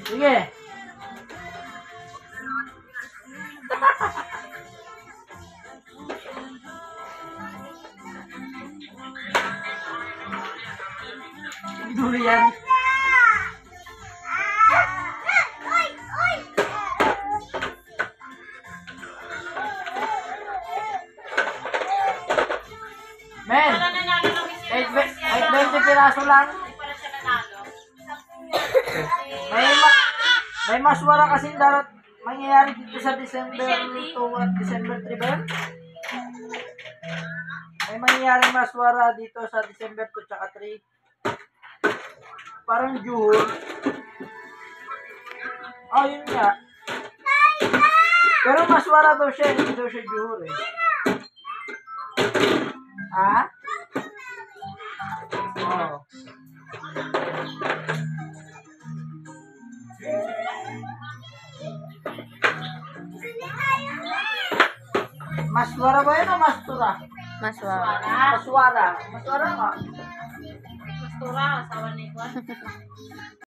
Sige. Durian. Men, Wala nanalo ng kahit 20 piraso lang. Hindi pala siya nanalo. May maswara kasi darat mangyayari dito sa December 2 at December 3 ba yun? May mangyayaring maswara dito sa December 2 tsaka 3. Parang Juhur. Oh, yun nga. Pero maswara daw siya, hindi daw siya Juhur eh. Ha? Oh. Maswara ba yun o mastura? Maswara. Maswara. Maswara ka. Mastura, asawa ni Juan.